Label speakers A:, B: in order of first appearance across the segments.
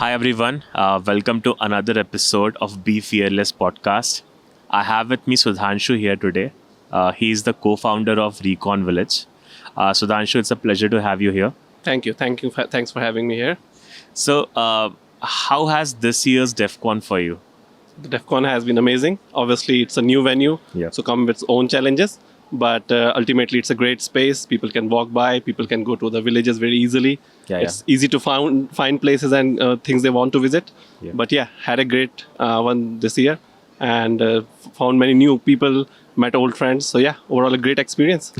A: Hi everyone, welcome to another episode of Be Fearless podcast. I have with me Sudhanshu here today. He is the co-founder of Recon Village. Sudhanshu, it's a pleasure to have you here.
B: Thank you. Thanks for having me here.
A: So, how has this year's DEF CON for you?
B: The DEF CON has been amazing. Obviously, it's a new venue, so come with its own challenges. But ultimately, it's a great space. People can walk by. People can go to the villages very easily. It's easy to find places and things they want to visit. But yeah, had a great one this year and found many new people, met old friends. So yeah, overall a great experience.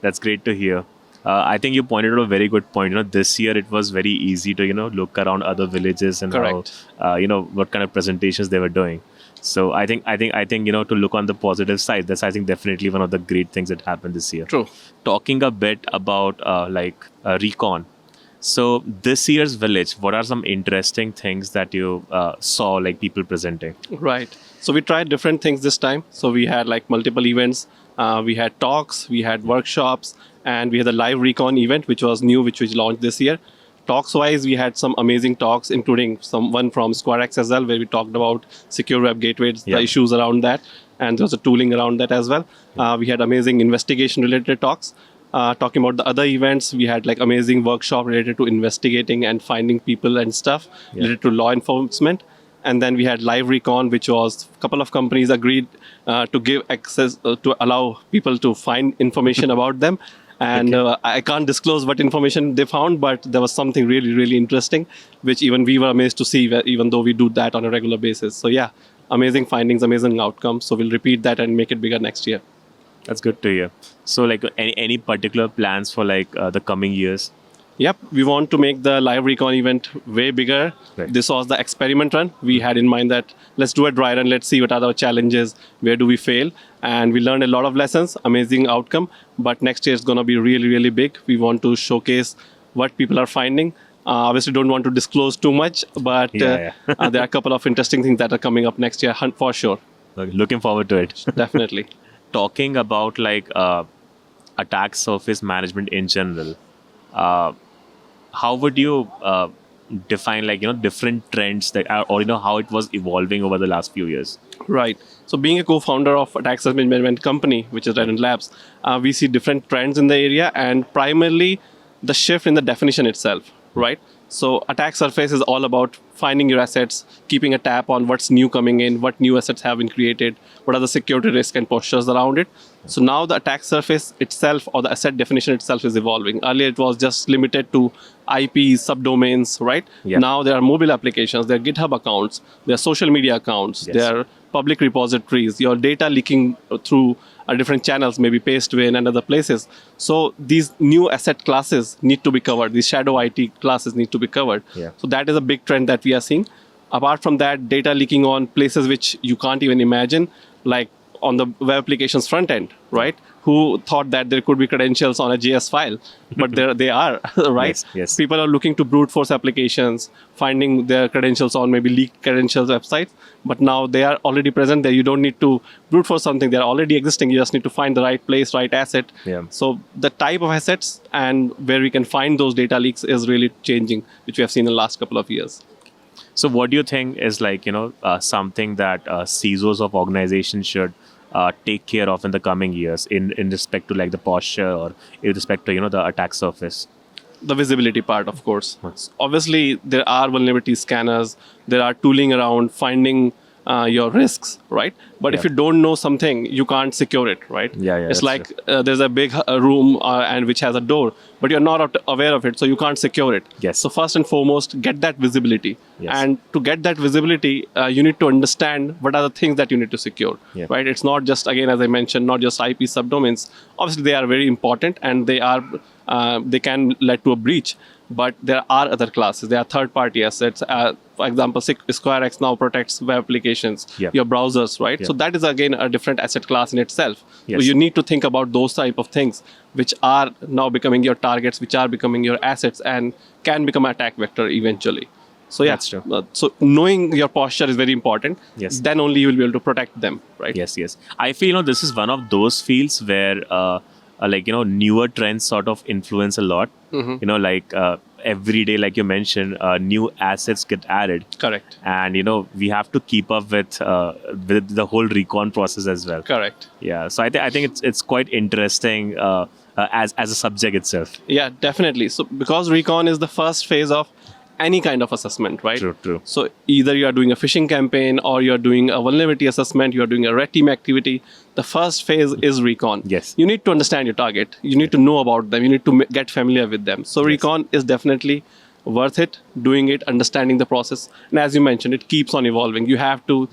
A: That's great to hear. I think you pointed out a very good point. This year it was very easy to look around other villages and
B: Correct.
A: how what kind of presentations they were doing. So I think to look on the positive side, that's I think definitely one of the great things that happened this year.
B: True.
A: Talking a bit about Recon. So this year's village, what are some interesting things that you saw like people presenting?
B: Right. So we tried different things this time. So we had like multiple events. We had talks, we had workshops, and we had the live Recon event, which was new, which we launched this year. Talks-wise, we had some amazing talks, including one from SquareX as well, where we talked about secure web gateways, the issues around that, and there was a tooling around that as well. We had amazing investigation-related talks. Talking about the other events, we had like amazing workshop related to investigating and finding people and stuff related to law enforcement. And then we had live Recon, which was a couple of companies agreed to give access to allow people to find information about them. And I can't disclose what information they found, but there was something really, really interesting, which even we were amazed to see, even though we do that on a regular basis. So yeah, amazing findings, amazing outcomes. So we'll repeat that and make it bigger next year.
A: That's good to hear. So like any particular plans for like the coming years?
B: Yep, we want to make the live Recon event way bigger.
A: Right.
B: This was the experiment run. We had in mind that let's do a dry run, let's see what are the challenges, where do we fail. And we learned a lot of lessons, amazing outcome. But next year is going to be really, really big. We want to showcase what people are finding. Obviously, don't want to disclose too much, but there are a couple of interesting things that are coming up next year for sure.
A: Looking forward to it.
B: Definitely.
A: Talking about like attack surface management in general, how would you define like different trends that are, or how it was evolving over the last few years?
B: Right. So being a co-founder of attack surface management company, which is Recon Labs, we see different trends in the area and primarily the shift in the definition itself, right? So attack surface is all about finding your assets, keeping a tab on what's new coming in, what new assets have been created, what are the security risks and postures around it. So now the attack surface itself or the asset definition itself is evolving. Earlier it was just limited to IPs, subdomains, right? Now there are mobile applications, there are GitHub accounts, there are social media accounts, there are public repositories, your data leaking through different channels, maybe Pastewin and other places. So these new asset classes need to be covered. These shadow IT classes need to be covered. So that is a big trend that we are seeing. Apart from that, data leaking on places which you can't even imagine, like on the web applications front end, right? Who thought that there could be credentials on a JS file, but they are, right?
A: Yes.
B: People are looking to brute force applications, finding their credentials on maybe leaked credentials websites, but now they are already present there. You don't need to brute force something. They're already existing. You just need to find the right place, right asset. So the type of assets and where we can find those data leaks is really changing, which we have seen in the last couple of years.
A: So what do you think is like, something that CISOs of organizations should take care of in the coming years in respect to like the posture or in respect to, the attack surface?
B: The visibility part, of course. Obviously, there are vulnerability scanners. There are tooling around finding your risks, right? But if you don't know something, you can't secure it, right? It's like there's a big room and which has a door, but you're not aware of it, so you can't secure it. So first and foremost, get that visibility. And to get that visibility, you need to understand what are the things that you need to secure, right? It's not just, again, as I mentioned, not just IP subdomains. Obviously, they are very important and they can lead to a breach. But there are other classes. There are third-party assets. For example, SquareX now protects web applications, your browsers, right? So that is, again, a different asset class in itself. So you need to think about those type of things, which are now becoming your targets, which are becoming your assets, and can become an attack vector eventually. So yeah,
A: that's true.
B: So knowing your posture is very important. Then only you will be able to protect them, right?
A: Yes. I feel, this is one of those fields where newer trends sort of influence a lot. every day, like you mentioned, new assets get added,
B: Correct.
A: and we have to keep up with the whole recon process as well.
B: Correct.
A: Yeah, so I think it's quite interesting as a subject itself.
B: Yeah, definitely. So because recon is the first phase of any kind of assessment, right?
A: True.
B: So either you are doing a phishing campaign or you're doing a vulnerability assessment, you're doing a red team activity. The first phase is recon.
A: Yes.
B: You need to understand your target. You need to know about them. You need to get familiar with them. So recon is definitely worth it, doing it, understanding the process. And as you mentioned, it keeps on evolving. You have to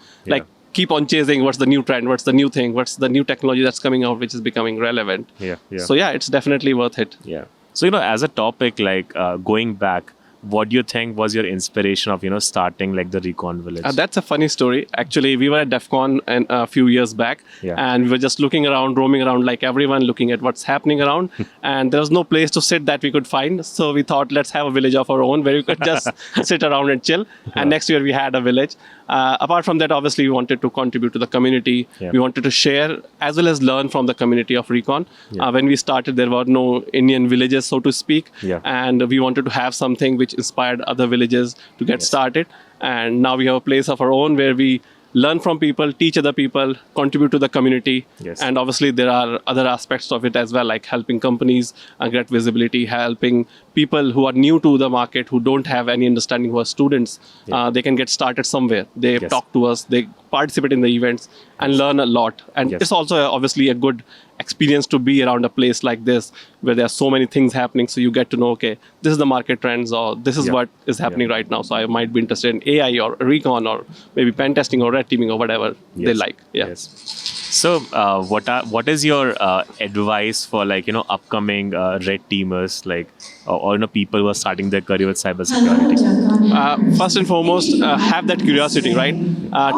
B: keep on chasing what's the new trend, what's the new thing, what's the new technology that's coming out, which is becoming relevant.
A: Yeah.
B: So yeah, it's definitely worth it.
A: Yeah. So as a topic, like going back, what do you think was your inspiration of starting like the Recon Village?
B: That's a funny story. Actually, we were at DEF CON a few years back, and we were just looking around, roaming around like everyone, looking at what's happening around. And there was no place to sit that we could find. So we thought, let's have a village of our own where we could just sit around and chill. And next year we had a village. Apart from that, obviously, we wanted to contribute to the community. We wanted to share as well as learn from the community of Recon. When we started, there were no Indian villages, so to speak. And we wanted to have something which inspired other villages to get started. And now we have a place of our own where we learn from people, teach other people, contribute to the community. And obviously there are other aspects of it as well, like helping companies get visibility, helping people who are new to the market, who don't have any understanding, who are students. They can get started somewhere. They talk to us, they participate in the events and learn a lot. And it's also obviously a good experience to be around a place like this where there are so many things happening. So you get to know, okay, this is the market trends, or this is what is happening right now. So I might be interested in AI or recon or maybe pen testing or red teaming or whatever they like.
A: So what is your advice for upcoming red teamers, like or people who are starting their career with cybersecurity?
B: First and foremost, have that curiosity, right?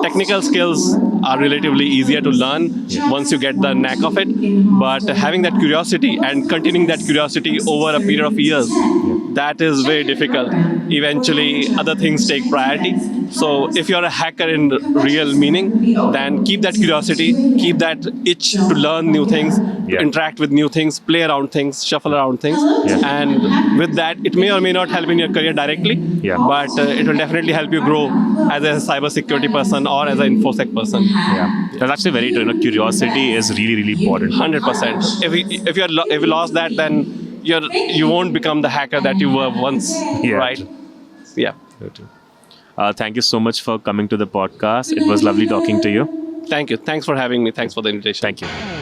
B: Technical skills are relatively easier to learn once you get the knack of it. But having that curiosity and continuing that curiosity over a period of years, that is very difficult. Eventually, other things take priority. So if you're a hacker in real meaning, then keep that curiosity, keep that itch to learn new things, to interact with new things, play around things, shuffle around things. And with that, it may or may not help in your career directly, but it will definitely help you grow as a cybersecurity person or as an infosec person.
A: That's actually very true. Curiosity is really important.
B: 100%. If you lost that, then you won't become the hacker that you were once, right?
A: Thank you so much for coming to the podcast. It was lovely talking to you.
B: Thank you. Thanks for having me. Thanks for the invitation.
A: Thank you.